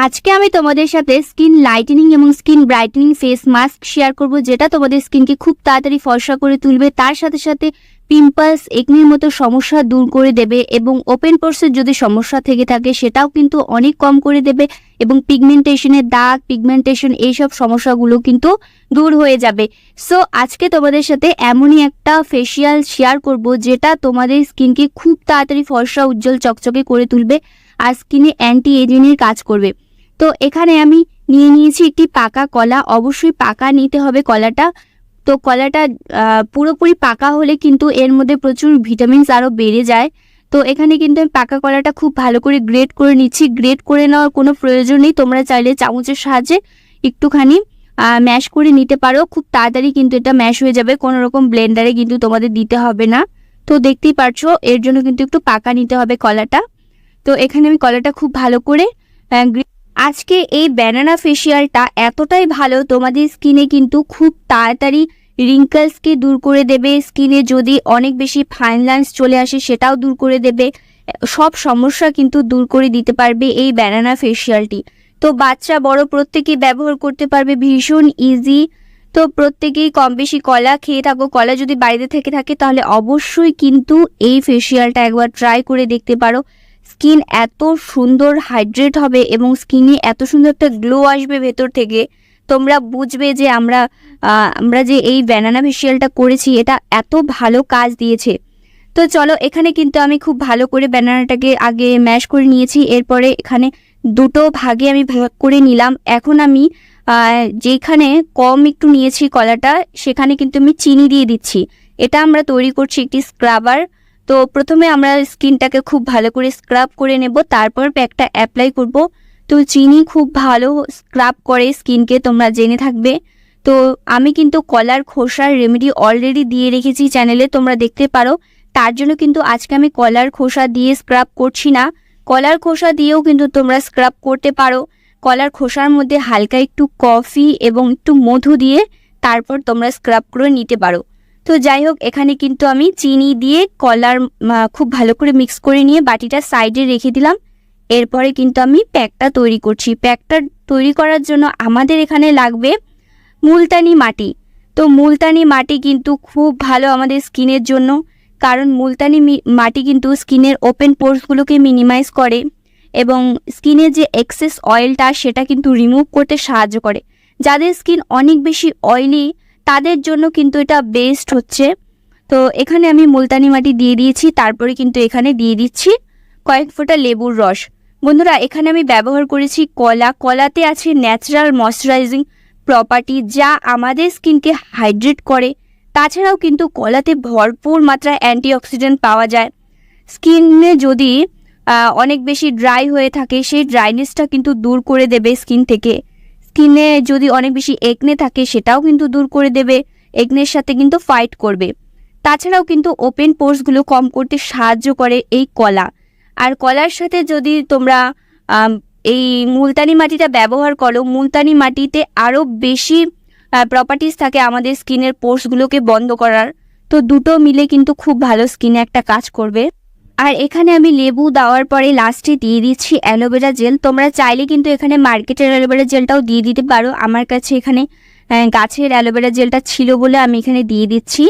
আজকে আমি তোমাদের সাথে স্কিন লাইটেনিং এবং skin brightening face mask share করব, যেটা তোমাদের স্কিনকে খুব তাড়াতাড়ি ফর্সা করে তুলবে, তার সাথে সাথে পিম্পলস, একনির মতো সমস্যা দূর করে দেবে এবং ওপেন পোরসের যদি সমস্যা থেকে থাকে সেটাও কিন্তু অনেক কম করে দেবে এবং পিগমেন্টেশনের দাগ, পিগমেন্টেশন এইসব সমস্যাগুলো কিন্তু দূর হয়ে যাবে। সো আজকে তোমাদের সাথে এমনই একটা ফেসিয়াল শেয়ার করব যেটা তোমাদের স্কিনকে খুব তাড়াতাড়ি ফর্সা, উজ্জ্বল, চকচকে করে তুলবে আর স্কিনে অ্যান্টি এজিংয়ের কাজ করবে। তো এখানে আমি নিয়ে নিয়েছি একটি পাকা কলা। অবশ্যই পাকা নিতে হবে কলাটা। তো কলাটা পুরোপুরি পাকা হলে কিন্তু এর মধ্যে প্রচুর ভিটামিনস আরও বেড়ে যায়। তো এখানে কিন্তু আমি পাকা কলাটা খুব ভালো করে গ্রেট করে নিচ্ছি। গ্রেট করে নেওয়ার কোনো প্রয়োজন নেই, তোমরা চাইলে চামচের সাহায্যে একটুখানি ম্যাশ করে নিতে পারো। খুব তাড়াতাড়ি কিন্তু এটা ম্যাশ হয়ে যাবে, কোনো রকম ব্লেন্ডারে কিন্তু তোমাদের দিতে হবে না। তো দেখতেই পারছো, এর জন্য কিন্তু একটু পাকা নিতে হবে কলাটা। তো এখানে আমি কলাটা খুব ভালো করে আজকে এই ব্যানানা ফেসিয়ালটা এতটাই ভালো, তোমাদের স্কিনে কিন্তু খুব তাড়াতাড়ি রিঙ্কলসকে দূর করে দেবে। স্কিনে যদি অনেক বেশি ফাইন লাইন্স চলে আসে সেটাও দূর করে দেবে। সব সমস্যা কিন্তু দূর করে দিতে পারবে এই ব্যানানা ফেসিয়ালটি। তো বাচ্চা বড় প্রত্যেকেই ব্যবহার করতে পারবে, ভীষণ ইজি। তো প্রত্যেকেই কম বেশি কলা খেয়ে থাকো। কলা যদি বাড়িতে থেকে থাকে তাহলে অবশ্যই কিন্তু এই ফেসিয়ালটা একবার ট্রাই করে দেখতে পারো। স্কিন এত সুন্দর হাইড্রেট হবে এবং স্কিনে এত সুন্দর একটা গ্লো আসবে ভেতর থেকে, তোমরা বুঝবে যে আমরা যে এই ব্যানানা ফেসিয়ালটা করেছি এটা এত ভালো কাজ দিয়েছে। তো চলো, এখানে কিন্তু আমি খুব ভালো করে ব্যানানাটাকে আগে ম্যাশ করে নিয়েছি। এরপরে এখানে দুটো ভাগে আমি ভাগ করে নিলাম। এখন আমি যেখানে কম একটু নিয়েছি কলাটা, সেখানে কিন্তু আমি চিনি দিয়ে দিচ্ছি। এটা আমরা তৈরি করছি একটি স্ক্রাবার। তো প্রথমে আমরা স্কিনটাকে খুব ভালো করে স্ক্রাব করে নেব, তারপর প্যাকটা অ্যাপ্লাই করব। তো চিনি খুব ভালো স্ক্রাব করে স্কিনকে, তোমরা জেনে থাকবে। তো আমি কিন্তু কলার খোসার রেমেডি অলরেডি দিয়ে রেখেছি চ্যানেলে, তোমরা দেখতে পারো। তার জন্য কিন্তু আজকে আমি কলার খোসা দিয়ে স্ক্রাব করছি না। কলার খোসা দিয়েও কিন্তু তোমরা স্ক্রাব করতে পারো। কলার খোসার মধ্যে হালকা একটু কফি এবং একটু মধু দিয়ে তারপর তোমরা স্ক্রাব করে নিতে পারো। তো যাই হোক, এখানে কিন্তু আমি চিনি দিয়ে কলার খুব ভালো করে মিক্স করে নিয়ে বাটিটা সাইডে রেখে দিলাম। এরপরে কিন্তু আমি প্যাকটা তৈরি করছি। প্যাকটা তৈরি করার জন্য আমাদের এখানে লাগবে মুলতানি মাটি। তো মুলতানি মাটি কিন্তু খুব ভালো আমাদের স্কিনের জন্য, কারণ মুলতানি মাটি কিন্তু স্কিনের ওপেন পোরসগুলোকে মিনিমাইজ করে এবং স্কিনের যে এক্সেস অয়েলটা সেটা কিন্তু রিমুভ করতে সাহায্য করে। যাদের স্কিন অনেক বেশি অয়েলি তাদের জন্য কিন্তু এটা বেস্ট হচ্ছে। তো এখানে আমি মুলতানি মাটি দিয়ে দিয়েছি, তারপরে কিন্তু এখানে দিয়ে দিচ্ছি কয়েক ফোঁটা লেবুর রস। বন্ধুরা, এখানে আমি ব্যবহার করেছি কলা। কলাতে আছে ন্যাচারাল ময়শ্চারাইজিং প্রপার্টি, যা আমাদের স্কিনকে হাইড্রেট করে। তাছাড়াও কিন্তু কলাতে ভরপুর মাত্রায় অ্যান্টিঅক্সিডেন্ট পাওয়া যায়। স্কিনে যদি অনেক বেশি ড্রাই হয়ে থাকে সেই ড্রাইনেসটা কিন্তু দূর করে দেবে স্কিন থেকে। স্কিনে যদি অনেক বেশি একনে থাকে সেটাও কিন্তু দূর করে দেবে, একনের সাথে কিন্তু ফাইট করবে। তাছাড়াও কিন্তু ওপেন পোরসগুলো কম করতে সাহায্য করে এই কলা। আর কলার সাথে যদি তোমরা এই মুলতানি মাটিটা ব্যবহার করো, মুলতানি মাটিতে আরও বেশি প্রপার্টিস থাকে আমাদের স্কিনের পোরসগুলোকে বন্ধ করার। তো দুটো মিলে কিন্তু খুব ভালো স্কিনে একটা কাজ করবে। আর এখানে আমি লেবু দেওয়ার পরে লাস্টে দিয়ে দিচ্ছি অ্যালোভেরা জেল। তোমরা চাইলে কিন্তু এখানে মার্কেটের অ্যালোভেরা জেলটাও দিয়ে দিতে পারো। আমার কাছে এখানে গাছের অ্যালোভেরা জেলটা ছিল বলে আমি এখানে দিয়ে দিচ্ছি।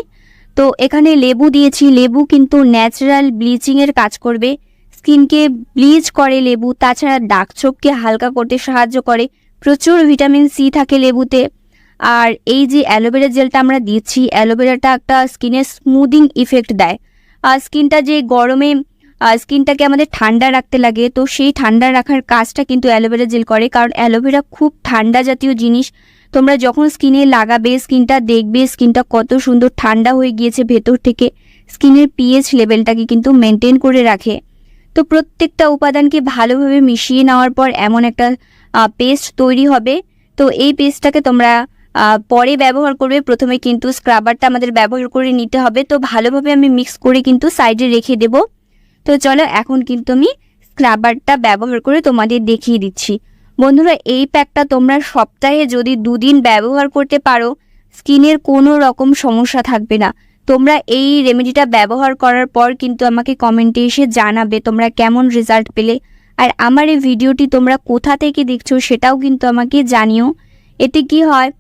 তো এখানে লেবু দিয়েছি। লেবু কিন্তু ন্যাচারাল ব্লিচিংয়ের কাজ করবে, স্কিনকে ব্লিচ করে লেবু। তাছাড়া দাগ ছোপকে হালকা করতে সাহায্য করে, প্রচুর ভিটামিন সি থাকে লেবুতে। আর এই যে অ্যালোভেরা জেলটা আমরা দিচ্ছি, অ্যালোভেরাটা একটা স্কিনের স্মুদিং ইফেক্ট দেয়। স্কিনটা যে গরমে স্কিনটাকে আমাদের ঠান্ডা রাখতে লাগে, তো সেই ঠান্ডা রাখার কাজটা কিন্তু অ্যালোভেরা জেল করে, কারণ অ্যালোভেরা খুব ঠান্ডা জাতীয় জিনিস। তোমরা যখন স্কিনে লাগাবে স্কিনটা দেখবে স্কিনটা কত সুন্দর ঠান্ডা হয়ে গিয়েছে ভেতর থেকে। স্কিনের পিএইচ লেভেলটাকে কিন্তু মেনটেন করে রাখে। তো প্রত্যেকটা উপাদানকে ভালোভাবে মিশিয়ে নেওয়ার পর এমন একটা পেস্ট তৈরি হবে। তো এই পেস্টটাকে তোমরা পরে ব্যবহার করবে। প্রথমে কিন্তু স্ক্রাবারটা আমাদের ব্যবহার করে নিতে হবে। তো ভালোভাবে আমি মিক্স করে কিন্তু সাইডে রেখে দেব। তো চলো, এখন কিন্তু আমি স্ক্রাবারটা ব্যবহার করে তোমাদের দেখিয়ে দিচ্ছি। বন্ধুরা, এই প্যাকটা তোমরা সপ্তাহে যদি 2 দিন ব্যবহার করতে পারো, স্কিনের কোনো রকম সমস্যা থাকবে না। তোমরা এই রেমেডিটা ব্যবহার করার পর কিন্তু আমাকে কমেন্টে এসে জানাবে তোমরা কেমন রেজাল্ট পেলে। আর আমার এই ভিডিওটি তোমরা কোথা থেকে দেখছো সেটাও কিন্তু আমাকে জানিও। এতে কি হয়,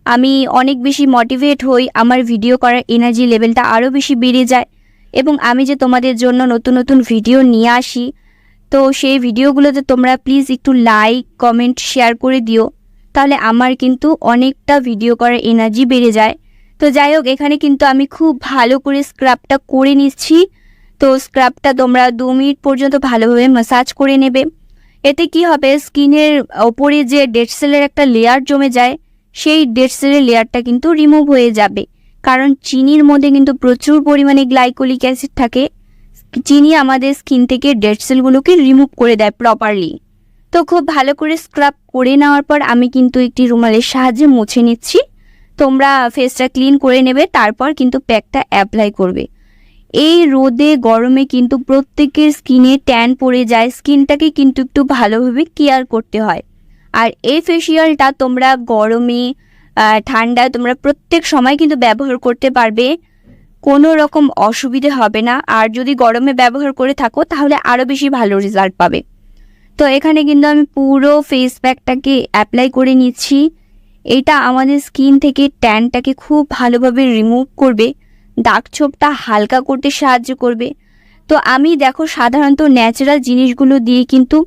আমি অনেক বেশি মোটিভেট হই, আমার ভিডিও করার এনার্জি লেভেলটা আরও বেশি বেড়ে যায় এবং আমি যে তোমাদের জন্য নতুন নতুন ভিডিও নিয়ে আসি, তো সেই ভিডিওগুলোতে তোমরা প্লিজ একটু লাইক কমেন্ট শেয়ার করে দিও, তাহলে আমার কিন্তু অনেকটা ভিডিও করার এনার্জি বেড়ে যায়। তো যাই হোক, এখানে কিন্তু আমি খুব ভালো করে স্ক্রাবটা করে নিচ্ছি। তো স্ক্রাবটা তোমরা 2 মিনিট পর্যন্ত ভালোভাবে ম্যাসাজ করে নেবে। এতে কি হবে, স্কিনের ওপরে যে ডেড সেলের একটা লেয়ার জমে যায়, সেই ডেড সেলের লেয়ারটা কিন্তু রিমুভ হয়ে যাবে। কারণ চিনির মধ্যে কিন্তু প্রচুর পরিমাণে গ্লাইকোলিক অ্যাসিড থাকে। চিনি আমাদের স্কিন থেকে ডেড সেলগুলোকে রিমুভ করে দেয় প্রপারলি। তো খুব ভালো করে স্ক্রাব করে নেওয়ার পর আমি কিন্তু একটি রুমালের সাহায্যে মুছে নিচ্ছি। তোমরা ফেসটা ক্লিন করে নেবে, তারপর কিন্তু প্যাকটা অ্যাপ্লাই করবে। এই রোদে গরমে কিন্তু প্রত্যেকের স্কিনে ট্যান পড়ে যায়, স্কিনটাকে কিন্তু একটু ভালোভাবে কেয়ার করতে হয়। আর এই ফেসিয়ালটা তোমরা গরমে ঠান্ডায় তোমরা প্রত্যেক সময় কিন্তু ব্যবহার করতে পারবে, কোনো রকম অসুবিধে হবে না। আর যদি গরমে ব্যবহার করে থাকো তাহলে আরও বেশি ভালো রেজাল্ট পাবে। তো এখানে কিন্তু আমি পুরো ফেস প্যাকটাকে অ্যাপ্লাই করে নিচ্ছি। এটা আমাদের স্কিন থেকে ট্যানটাকে খুব ভালোভাবে রিমুভ করবে, দাগ ছোপটা হালকা করতে সাহায্য করবে। তো আমি দেখো সাধারণত ন্যাচারাল জিনিসগুলো দিয়ে কিন্তু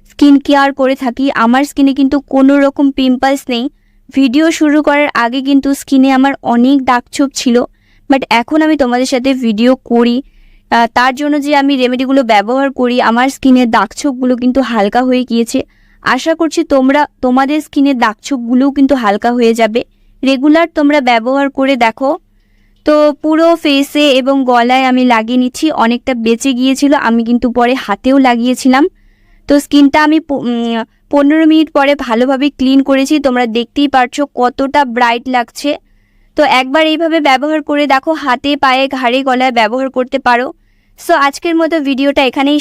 স্কিন কেয়ার করে থাকি। আমার স্কিনে কিন্তু কোনো রকম পিম্পলস নেই। ভিডিও শুরু করার আগে কিন্তু স্কিনে আমার অনেক দাগ ছোপ ছিল, বাট এখন আমি তোমাদের সাথে ভিডিও করি, তার জন্য যে আমি রেমেডিগুলো ব্যবহার করি, আমার স্কিনের দাগ ছোপগুলো কিন্তু হালকা হয়ে গিয়েছে। আশা করছি তোমাদের স্কিনের দাগ ছোপগুলোও কিন্তু হালকা হয়ে যাবে। রেগুলার তোমরা ব্যবহার করে দেখো। তো পুরো ফেসে এবং গলায় আমি লাগিয়ে নিচ্ছি। অনেকটা বেঁচে গিয়েছিল, আমি কিন্তু পরে হাতেও লাগিয়েছিলাম। তো স্কিনটা আমি 15 মিনিট পরে ভালোভাবে ক্লিন করেছি। তোমরা দেখতেই পারছো কতটা ব্রাইট লাগছে। তো একবার এইভাবে ব্যবহার করে দেখো, হাতে পায়ে ঘাড়ে গলায় ব্যবহার করতে পারো। সো আজকের মতো ভিডিওটা এখানেই